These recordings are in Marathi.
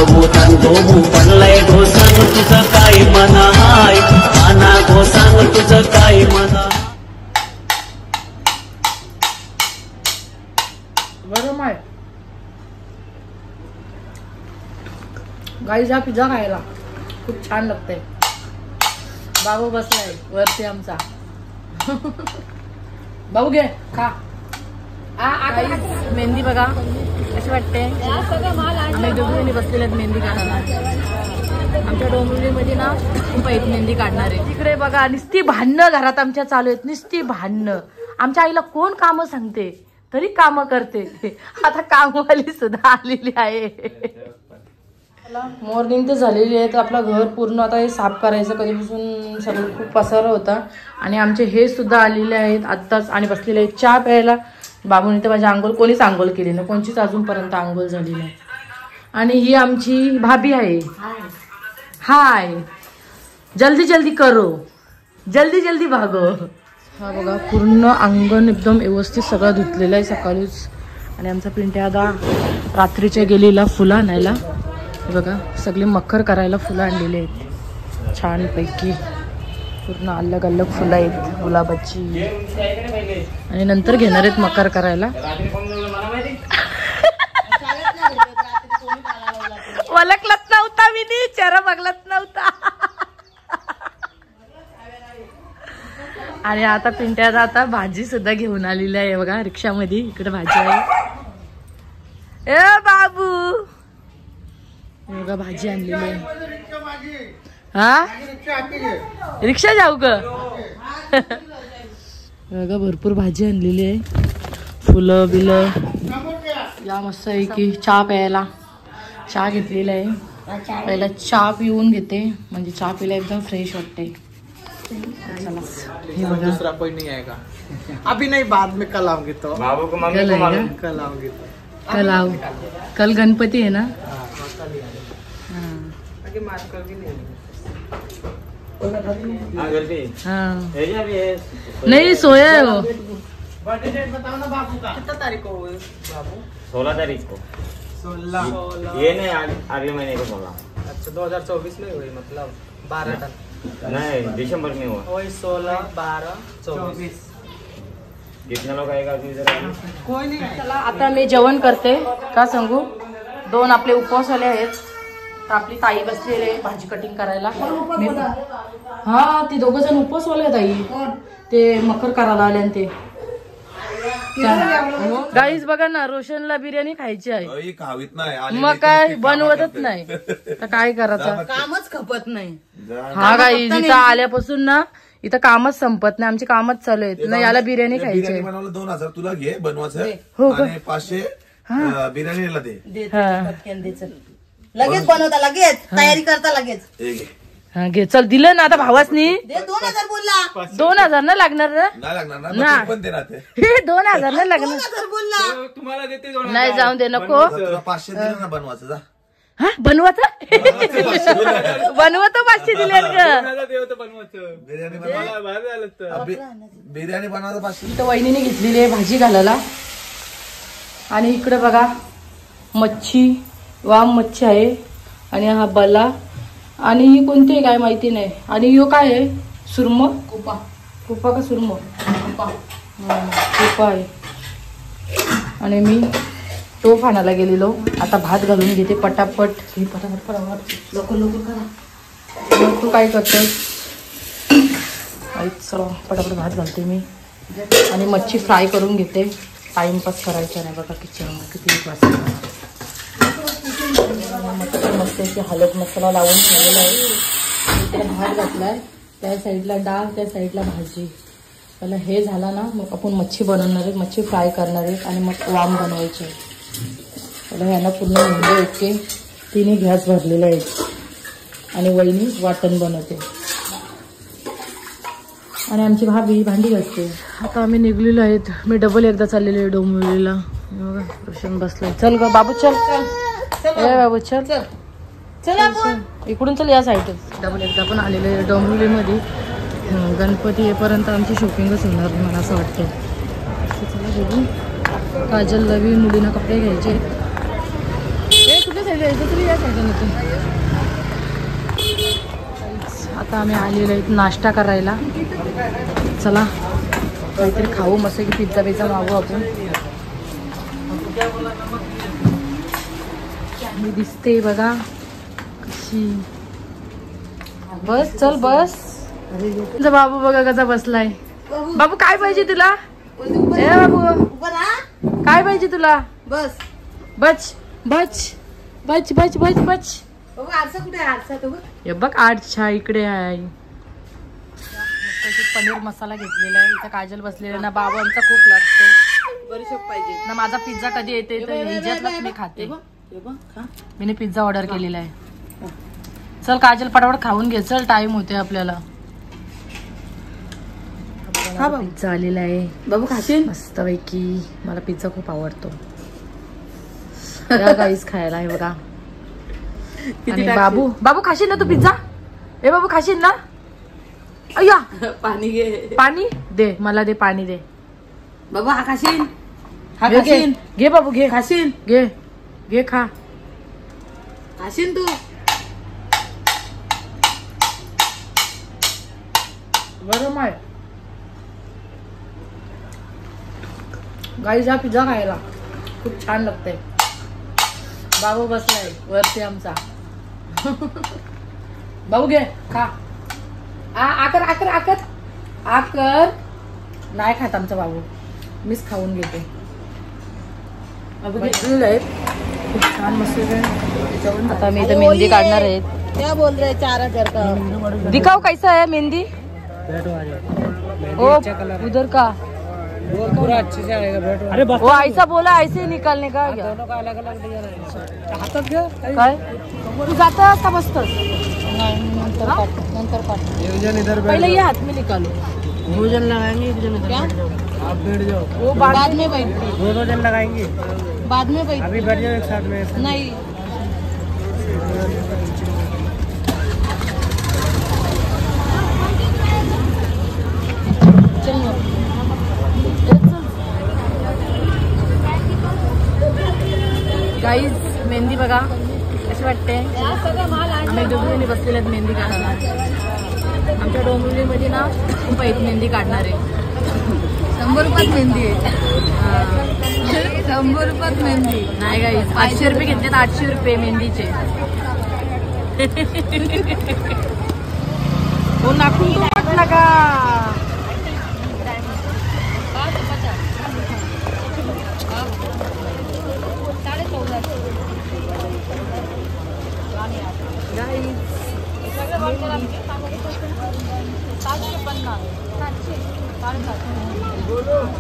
भूतान धोमू पडलाय गो सांग तुझं काय मना हाय आना गो सांग तुझं काय मना गरम आहे गाईचा पिझ्झा खायला खूप छान लागतंय। बाबू बसलाय वरती आमचा बाबू घे खा। मेहंदी बघा कशी वाटते आम्ही दोघींनी बसलेले आहेत मेहंदी काढायला। आमच्या डोंबिवलीमध्ये ना खूप आहेत मेहंदी काढणारे। तिकडे बघा नुसती भांडणं घरात आमच्या चालू आहेत, नुसती भांडणं। आमच्या आईला कोण कामं सांगते तरी कामं करते। आता कामवाली सुद्धा आलेली आहे। मॉर्निंग तर झालेली आहे, तर आपलं घर पूर्ण आता हे साफ करायचं। कधीपासून सगळं खूप पसारा होता आणि आमचे हे सुद्धा आलेले आहेत आत्ताच आणि बसलेले आहेत चहा प्यायला। बाबूने तर माझी आंघोळ कोणीच आंघोळ केली नाही, कोणचीच अजूनपर्यंत आंघोळ झाली नाही। आणि ही आमची भाभी आहे। हाय जल्दी जल्दी करो जल्दी जल्दी भागो। हा बघा पूर्ण अंगण एकदम व्यवस्थित सगळं धुतलेलं आहे सकाळीच। आणि आमचा पिंट्या आता रात्रीच्या गेलेला फुलं आणायला। बघा सगळे मखर करायला फुलं आणलेली आहेत छान पैकी, पूर्ण अलग अलग फुलं आहेत गुलाबाची। आणि नंतर घेणार आहेत मकर करायला। ओळखलत नव्हता मी नी चेहरा बघलत नव्हता। आणि आता पिंट्या आता भाजी सुद्धा घेऊन आलेली आहे बघा रिक्षामध्ये। इकडे भाजी आहे ए बाबू बघा भाजी आणलेली आहे। हा रिक्षा जाऊ ग बघा भरपूर भाजी आणलेली आहे, फुलं बिलं। या मस्त आहे की चहा प्यायला, चहा घेतलेला आहे। पहिला चहा पिऊन घेते म्हणजे चहा पिला एकदम फ्रेश वाटते। चला हे बघा दूसरा कोई नहीं आएगा अभी नहीं, बाद में कल आऊंगी तो बाबू को मम्मी को मालूम कल आऊंगी तो कल आओ। कल गणपति है ना। हाँ नहीं सोया है वो। बर्थडे डेट बताओ ना बाबू का, कितना तारीख को बाबू? 16 तारीख को। 16 ये नहीं अगले महीने को 16। अच्छा 2024 में हुई मतलब 12 तक नहीं दिसंबर में हुआ। वही 16 12 24। कितना लोग आएगा अभी इधर? कोई नहीं आएगा। चला आता मी जेवण करते। का सांगू दोन आपले उपवासवाले आहेत, तर आपली ताई बसलेली आहे भाजी कटिंग करायला। हा ती दोघं जण उपवासवाले आहेत ताई, ते मकर करायला आले ते। गाईज बघा ना रोशनला बिर्याणी खायची आहे, मग काय बनवतच नाही तर काय करायचं, कामच खपत नाही। हा गाईज इथं आल्यापासून ना इथं कामच संपत नाही, आमची कामच चालू आहेत ना। याला बिर्याणी खायची आहे। 2000 तुला घे बनवायचं हो आणि 500 बिर्याणीला दे। लगेच बनवता लगेच तयारी करता लगेच। हा घे चल दिलं ना आता भावासनी। 2000 बोलला 2000 ना लागणार नाही लागणार ना पण दे राहते। हे 2000 ना लागणार 2000 बोलला तुम्हाला देते नाही जाऊन दे नको। तुला 500 दिलं ना बनवायचं जा। हा बनवायचं बनवतो 500 दिले बिर्याणी बनवायचं 500। इथं वहिनीने घेतलेली आहे भाजी घालायला। आणि इकडे बघा मच्छी वाम मच्छी आहे आणि हा बला आणि ही कोणती आहे काय माहिती नाही। आणि यो काय आहे सुरम कुपा, कुपा का सुरम कुपा आहे। आणि मी टोप आणायला गेलेलो, आता भात घालून घेते पटापट। हे पटापट पटापट लवकर लवकर करा। मग तू काय करतोस? चला पटापट भात घालते मी आणि मच्छी फ्राय करून घेते। टाइमपास करायचा नाही बघा किचन किती वाजता। मस्त हलद मसाला लावून ठेवलेला आहे। इकडे भात घातलाय, त्या साईडला डाळ, त्या साईडला भाजी। पहिला हे झाला ना मग आपण मच्छी बनवणार आहे, मच्छी फ्राय करणार आहे आणि मग वाम बनवायचे। पहिला ह्यांना पूर्ण म्हणजे ओके 3 गॅस भरलेले आहेत आणि वहिनी वाटण बनवते आणि आमची भाभी भांडी घासते। आता आम्ही निघलेलो आहेत, मी डबल एकदा चाललेले आहे डोंबिवलीला। बघा रोशन बसलाय। चल ग बाबू चल ए बाबू चल चल इकडून चल या साईडच। डबल एकदा पण आलेले आहे डोंबिवलीमध्ये। गणपती येईपर्यंत आमची शॉपिंगच होणार नाही मला असं वाटतं। चला बघू काजल लवी मुलींना कपडे घ्यायचे। ए कुठे घ्यायचं तरी या साईडून. आता आम्ही आलेलो आहे नाश्ता करायला. चला काहीतरी खाऊ, मस्त की पिझ्झा बिझ्झा मागू आपण. मी दिसते बघा कशी. बस चल बस. बाबू बघा कसा बसलाय. बाबू काय पाहिजे तुला? ए बाबू काय पाहिजे तुला? बस बच बच बच बच बच बच. आरसा कुठे आहे? आरसा तो हे बघ आठच्या इकडे आहे. पनीर मसाला घेतलेला आहे. इथं काजल बसलेला ना. बाबू आमचा खूप लागतो. बरीशेप पाहिजे ना. माझा पिझ्झा कधी येते तर हिच्यातलाच मी खाते. मी पिझ्झा ऑर्डर केलेला आहे. चल काजल पटापट खाऊन घे. चल टाइम होते आपल्याला. पिझ्झा आलेला आहे. बाबू खाशील? मस्त पैकी. मला पिझ्झा खूप आवडतो. काहीच खायला आहे बघा. आणि बाबू बाबू खाशील ना तू पिझ्झा? ए बाबू खाशील ना? अय्या पाणी घे. पाणी दे मला. दे पाणी दे. बाबू हा खाशील? हा घे, खाशील? घे बाबू घे. खाशील? घे घे खा. खाशील तू? गरम आहे. गाईचा पिझ्झा खायला खूप छान लागतंय. बाबू बसलाय वरती आमचा. बाबू घे खा. आकर आकर आकर आकर. नाही खात आमचा बाबू. मीच खाऊन घेते. खूप छान मस्त. आता मी इथं मेहंदी काढणार आहेत. क्या बोल रहे 4000 का? दिखाओ कैसा है मेहंदी. ओ उधर का पूरा अच्छे से आएगा. अरे वो ऐसा बोला ऐसे ही निकालने का. दोनों का अलग अलग डिजाइन आहे. हातात घे. काय तू जातं का बसतोस? नंतर काट. भोजन इधर पहले ये हाथ में निकालो. भोजन लगाएंगे. एक जन क्या आप बैठ जाओ. वो बाद में बैठ. दो जन लगाएंगे. बाद में बैठ. अभी बैठ जाओ एक साथ में. नहीं गाईज मेहंदी बघा कशी वाटते. आम्ही डोंबिवली बसलेले आहेत मेहंदी काढायला. आमच्या डोंबिवलीमध्ये ना खूप आहेत मेहंदी काढणारे. 100 रुपयात मेहंदी आहे. 100 रुपयात मेहंदी नाही गाईज 800 रुपये घेतलेत. 800 रुपये मेहंदीचे. हो नाखून तो मत लगा.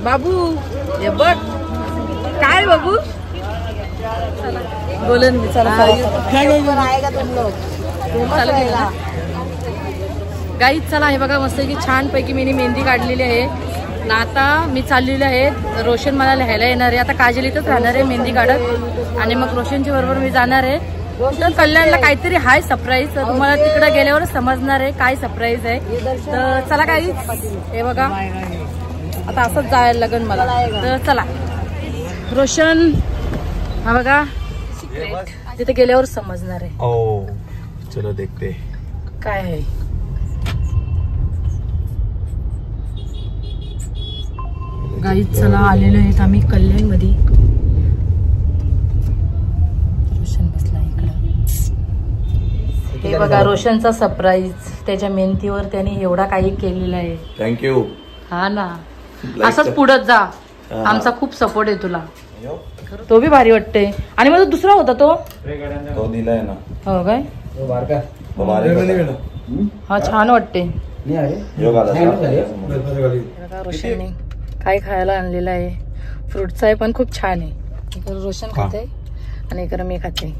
बाबू हे बघ काय बाबू बोलन मी. चला आएगा तुम लोग. गाईज चला हे बघा मस्त की छान पैकी मी मेहंदी काढलेली आहे ना. आता मी चाललेली आहे. रोशन मला लिहायला येणार आहे. आता काजल इथंच राहणार आहे मेहंदी काढत. आणि मग रोशनच्या बरोबर मी जाणार आहे. तर कल्याणला काहीतरी हाय सरप्राईज. तर तुम्हाला तिकडे गेल्यावर समजणार आहे काय सरप्राईज आहे. तर चला गाईज हे बघा आता असंच जायला लागेल मला. तर चला. रोशन हा बघा तिथे गेल्यावर समजणार आहे. ओ चलो देखते काय आहे. गाईज चला आलेलो आहेत आम्ही कल्याण मध्ये. रोशन बसला इकडं. हे बघा रोशनचा सरप्राईज. त्याच्या मेहनतीवर त्याने एवढा काही केलेला आहे. थँक्यू. हा ना असंच पुढत जा. आमचा खूप सपोर्ट आहे तुला. तो बी भारी वाटते. आणि मग दुसरा होता तो दिलाय ना. हो काय हा छान वाटते. रोशनने काय खायला आणलेलं आहे. फ्रूटचा आहे पण खूप छान आहे. इकडे रोशन खाते आणि इकडे मी खाते.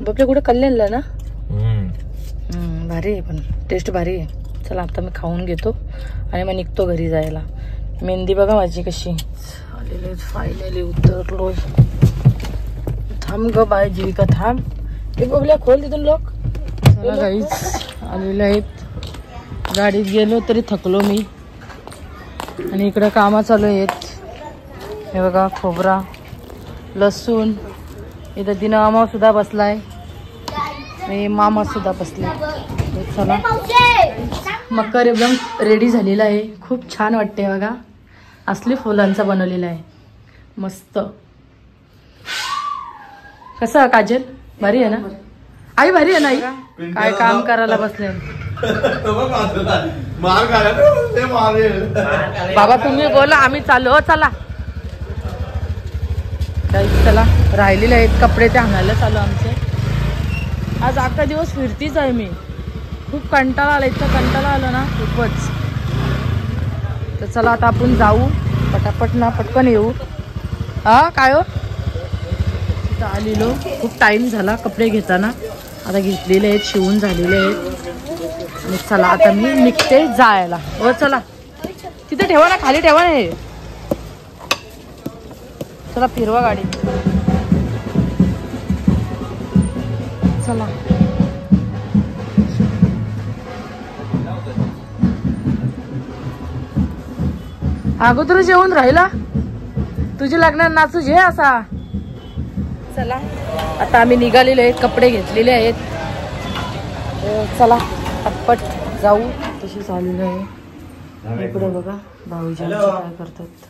बघले कुठे कल्याणला ना. भारी आहे पण टेस्ट भारी आहे. चला आता मी खाऊन घेतो आणि मग निघतो घरी जायला. मेहंदी बघा माझी कशी आलेली. फायनली उतरलो. थांब ग बाय जीविका थांब. हे बघल्या खोल तिथून लोक. चला गाईच आलेले आहेत. गाडीत गेलो तरी थकलो मी. आणि इकडं कामं चालू आहेत. हे बघा खोबरा लसूण इथं दिनमामा सुद्धा बसलाय आणि मामा सुद्धा बसलाय. चला मकर एकदम रेडी झालेला आहे. खूप छान वाटते बघा. असली फुलांचा बनवलेला आहे मस्त. कसं काजल भारी आहे ना आई? भारी आहे ना आई? काय काम करायला बसले बाबा तुम्ही बोला आम्ही चालू. हो चला चला राहिलेले आहेत कपडे ते आणायला चालू आमचे. आज अख्खा दिवस फिरतीच आहे मी. खूप कंटाळा आला. इतका कंटाळा आला ना खूपच. तर चला आता आपण जाऊ पटापट ना पटकन येऊ. हा काय हो तिथं आलेलो. खूप टाइम झाला कपडे घेताना. आता घेतलेले आहेत शिवून झालेले आहेत. आणि चला आता मी निघते जायला. हो चला तिथे ठेवा ना खाली ठेवा ना हे. चला फिरवा गाडी. चला अगोदरच येऊन राहिला. तुझे लग्नात नाचू जे असा. चला आता आम्ही निघालेले आहेत कपडे घेतलेले आहेत. चला पटपट जाऊ. तशी चाललेलं आहे. इकडे बघा भाऊजी काय करतात.